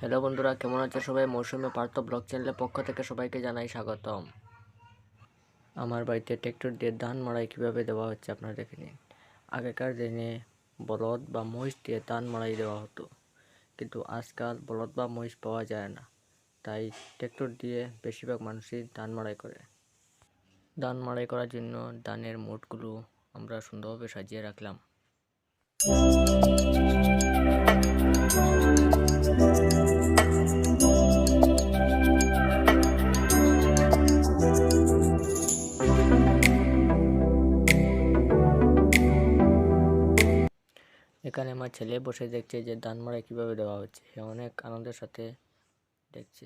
Hello বন্ধুরা, কেমন আছে সবাই? মৌসুমী পার্থ ব্লগ চ্যানেলের পক্ষ থেকে সবাইকে জানাই স্বাগতম। আমার বাড়িতে ট্র্যাক্টর দিয়ে ধান মাড়াই কীভাবে দেওয়া হচ্ছে আপনারা দেখে নিন। আগেকার দিনে বলদ বা মহিষ দিয়ে ধান মাড়াই দেওয়া হতো, কিন্তু আজকাল বলদ বা মহিষ পাওয়া যায় না, তাই ট্র্যাক্টর দিয়ে বেশিরভাগ মানুষই ধান মাড়াই করে। ধান মাড়াই করার জন্য ধানের মুঠগুলো আমরা সুন্দরভাবে সাজিয়ে রাখলাম। এখানে আমার ছেলে বসে দেখছে যে ধান মাড়াই কীভাবে দেওয়া হচ্ছে, অনেক আনন্দের সাথে দেখছে।